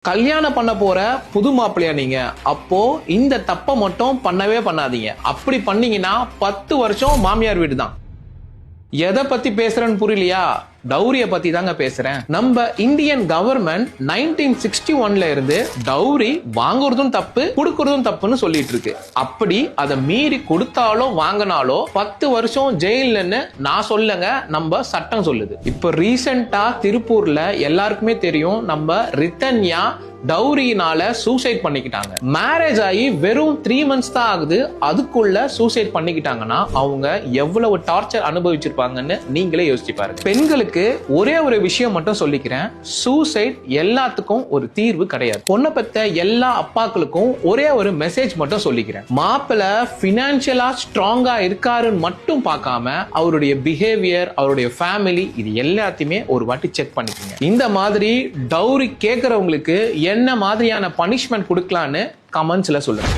கல்யாணம் பண்ண போற புது மாப்பிள்ளையா நீங்க, அப்போ இந்த தப்ப மட்டும் பண்ணவே பண்ணாதீங்க. அப்படி பண்ணீங்கன்னா 10 வருஷம் மாமியார் வீடு தான். எதை பத்தி பேசுறேன்னு புரியலையா? டௌரிய பத்தி தாங்க பேசுறேன். நம்ம இந்தியன் கவர்மெண்ட் 1961ல இருந்து டௌரி வாங்குறதும் தப்பு, கொடுக்கறதும் தப்புன்னு சொல்லிட்டு இருக்கு. அப்படி அதை மீறி கொடுத்தாலோ வாங்கினாலோ 10 வருஷம் ஜெயில்னு நான் சொல்லங்க, நம்ம சட்டம் சொல்லுது. இப்ப ரீசெண்டா திருப்பூர்ல எல்லாருக்குமே தெரியும், நம்ம ரித்தன்யா டௌரினால சூசைட் பண்ணிக்கிட்டாங்க. மேரேஜ் ஆகி வெறும் 3 மந்த்ஸ் தான் ஆகுது, அதுக்குள்ள சூசைட் பண்ணிக்கிட்டாங்கன்னா அவங்க எவ்வளவு டார்ச்சர் அனுபவிச்சிருப்பாங்கன்னு நீங்களே யோசிச்சு பாருங்க. பெண்களுக்கு ஒரே ஒரு விஷயம் மட்டும் சொல்லிக்கிறேன், சூசைட் எல்லாத்துக்கும் ஒரு தீர்வு கிடையாது. பொண்ணை பெத்த எல்லா அப்பாக்களுக்கும் ஒரே ஒரு மெசேஜ் மட்டும் சொல்லிக்கிறேன், மாப்பிள்ள பினான்சியலா ஸ்ட்ராங்கா இருக்காருன்னு மட்டும் பார்க்காம அவருடைய பிஹேவியர், அவருடைய ஃபேமிலி, இது எல்லாத்தையுமே ஒரு வாட்டி செக் பண்ணிக்கோங்க. இந்த மாதிரி டௌரி கேட்கறவங்களுக்கு என்ன மாதிரியான பனிஷ்மெண்ட் கொடுக்கலான்னு கமெண்ட்ஸ்ல சொல்லுங்க.